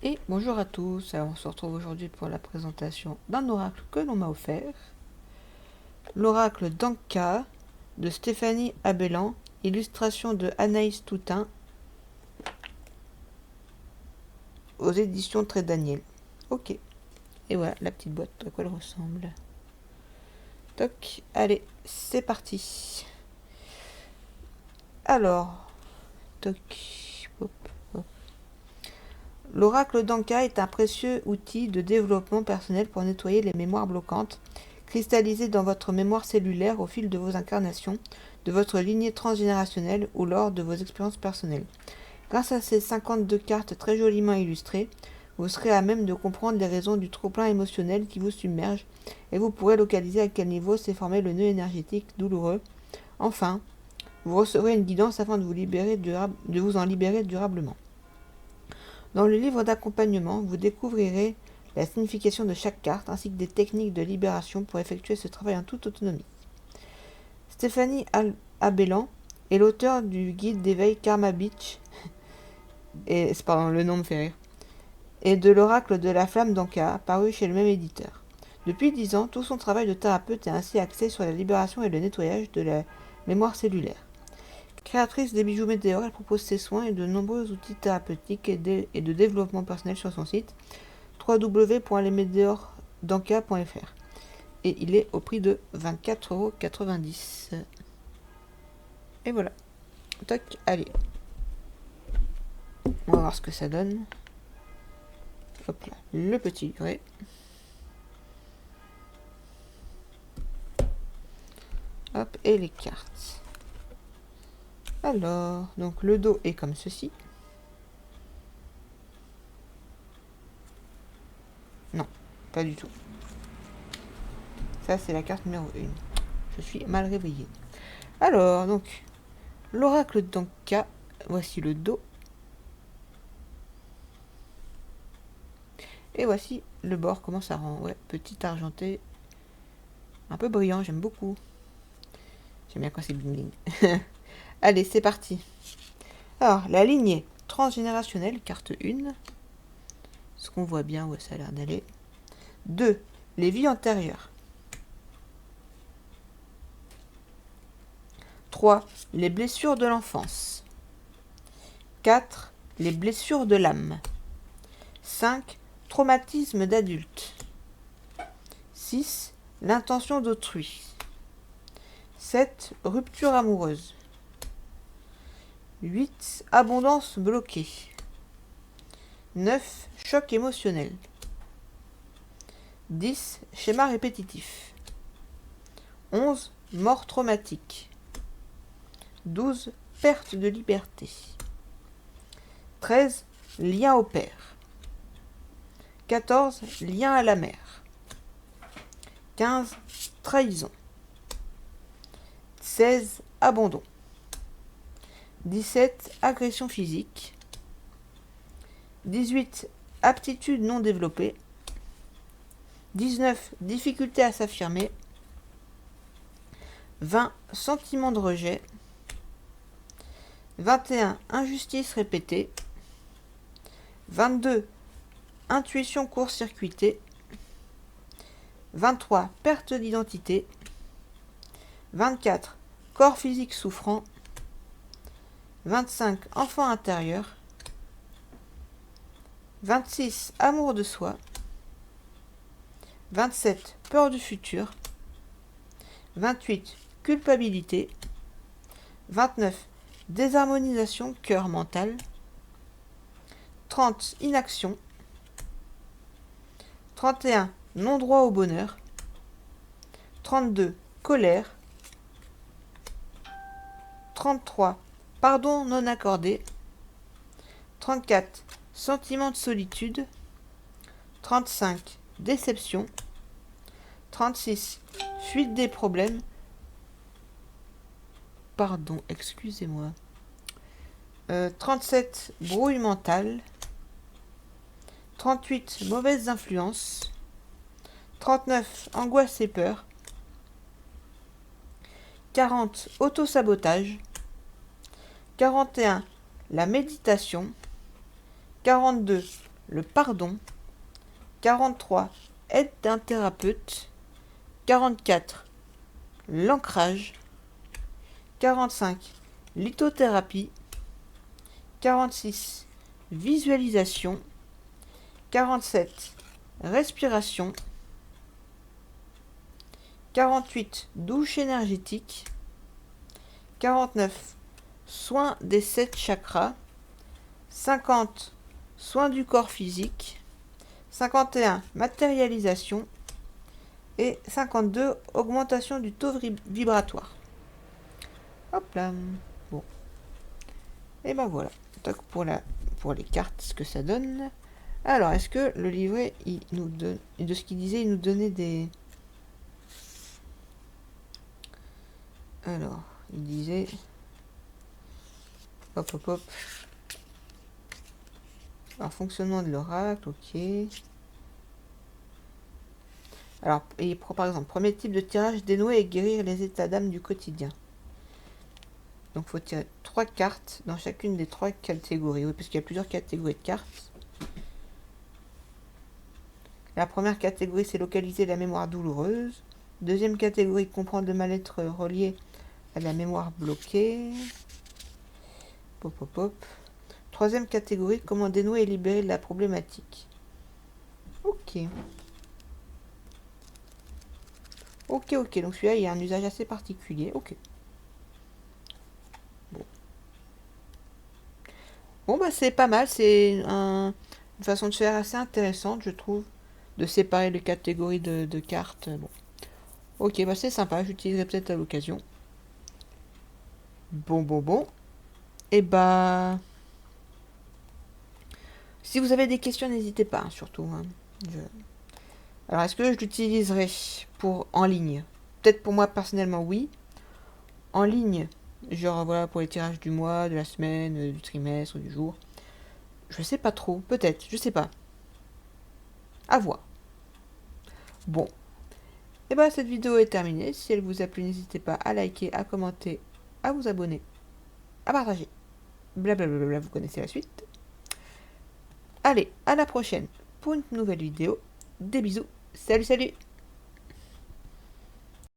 Et bonjour à tous, alors on se retrouve aujourd'hui pour la présentation d'un oracle que l'on m'a offert. L'oracle d'Anka de Stéphanie Abellan, illustration de Anaïs Toutain, aux éditions Très Daniel. Ok, et voilà la petite boîte, à quoi elle ressemble. Toc, allez, c'est parti. Alors, toc, hop, hop. L'oracle d'Anka est un précieux outil de développement personnel pour nettoyer les mémoires bloquantes, cristallisées dans votre mémoire cellulaire au fil de vos incarnations, de votre lignée transgénérationnelle ou lors de vos expériences personnelles. Grâce à ces 52 cartes très joliment illustrées, vous serez à même de comprendre les raisons du trop-plein émotionnel qui vous submerge et vous pourrez localiser à quel niveau s'est formé le nœud énergétique douloureux. Enfin, vous recevrez une guidance afin de vous en libérer durablement. Dans le livre d'accompagnement, vous découvrirez la signification de chaque carte ainsi que des techniques de libération pour effectuer ce travail en toute autonomie. Stéphanie Abellan est l'auteur du guide d'éveil Karma Beach, le nom me fait rire, et de l'oracle de la flamme d'Anka, paru chez le même éditeur. Depuis 10 ans, tout son travail de thérapeute est ainsi axé sur la libération et le nettoyage de la mémoire cellulaire. Créatrice des bijoux Météor, elle propose ses soins et de nombreux outils thérapeutiques et de développement personnel sur son site www.lesmedeordanka.fr et il est au prix de 24,90 €. Et voilà. Toc, allez. On va voir ce que ça donne. Hop là, le petit livret. Hop, et les cartes. Alors, donc le dos est comme ceci. Non, pas du tout. Ça, c'est la carte numéro 1. Je suis mal réveillé. Alors, donc, l'oracle d'Anka. Voici le dos. Et voici le bord, comment ça rend. Ouais, petit argenté. Un peu brillant, j'aime beaucoup. J'aime bien quand c'est bling bling. Allez, c'est parti. Alors, la lignée transgénérationnelle, carte 1. Ce qu'on voit bien, ouais, ça a l'air d'aller. 2. Les vies antérieures. 3. Les blessures de l'enfance. 4. Les blessures de l'âme. 5. Traumatisme d'adulte. 6. L'intention d'autrui. 7. Rupture amoureuse. 8. Abondance bloquée. 9. Choc émotionnel. 10. Schéma répétitif. 11. Mort traumatique. 12. Perte de liberté. 13. Lien au père. 14. Lien à la mère. 15. Trahison. 16. Abandon. 17. Agression physique. 18. Aptitude non développée. 19. Difficulté à s'affirmer. 20. Sentiment de rejet. 21. Injustice répétée. 22. Intuition court-circuitée. 23. Perte d'identité. 24. Corps physique souffrant. 25. Enfant intérieur. 26. Amour de soi. 27. Peur du futur. 28. Culpabilité. 29. Désharmonisation cœur mental. 30. Inaction. 31. Non-droit au bonheur. 32. Colère. 33. Pardon non accordé. 34. Sentiment de solitude. 35. Déception. 36. Fuite des problèmes. Pardon, excusez-moi. 37. Brouille mentale. 38. Mauvaises influences. 39. Angoisse et peur. 40. Autosabotage. 41. La méditation. 42. le pardon. 43, aide d'un thérapeute. 44, l'ancrage. 45, lithothérapie. 46, visualisation. 47, respiration. 48, douche énergétique. 49, soins des 7 chakras. 50, soins du corps physique. 51, matérialisation. Et 52, augmentation du taux vibratoire. Hop là. Bon. Et ben voilà. Donc pour les cartes, ce que ça donne. Alors, est-ce que le livret, il nous donne, de ce qu'il disait, il nous donnait des... Alors, il disait... Hop, hop, hop. Alors, fonctionnement de l'oracle, ok. Alors, il prend par exemple, premier type de tirage, dénouer et guérir les états d'âme du quotidien. Donc, il faut tirer 3 cartes dans chacune des 3 catégories. Oui, parce qu'il y a plusieurs catégories de cartes. La première catégorie, c'est localiser la mémoire douloureuse. Deuxième catégorie, comprendre le mal-être relié à la mémoire bloquée. Pop, pop, pop. Troisième catégorie, comment dénouer et libérer la problématique. Ok. Ok, ok. Donc celui-là, il y a un usage assez particulier. Ok. Bon. Bon, bah c'est pas mal. C'est une façon de faire assez intéressante, je trouve. De séparer les catégories de cartes. Bon. Ok, bah c'est sympa. J'utiliserai peut-être à l'occasion. Bon. Et bah... Si vous avez des questions, n'hésitez pas, hein, surtout. Hein. Alors, est-ce que je l'utiliserai pour en ligne? Peut-être pour moi, personnellement, oui. En ligne, genre, voilà, pour les tirages du mois, de la semaine, du trimestre, du jour. Je sais pas trop. Peut-être, je sais pas. À voir. Bon. Et bah, cette vidéo est terminée. Si elle vous a plu, n'hésitez pas à liker, à commenter, à vous abonner, à partager. Blablabla, vous connaissez la suite. Allez, à la prochaine pour une nouvelle vidéo. Des bisous. Salut, salut!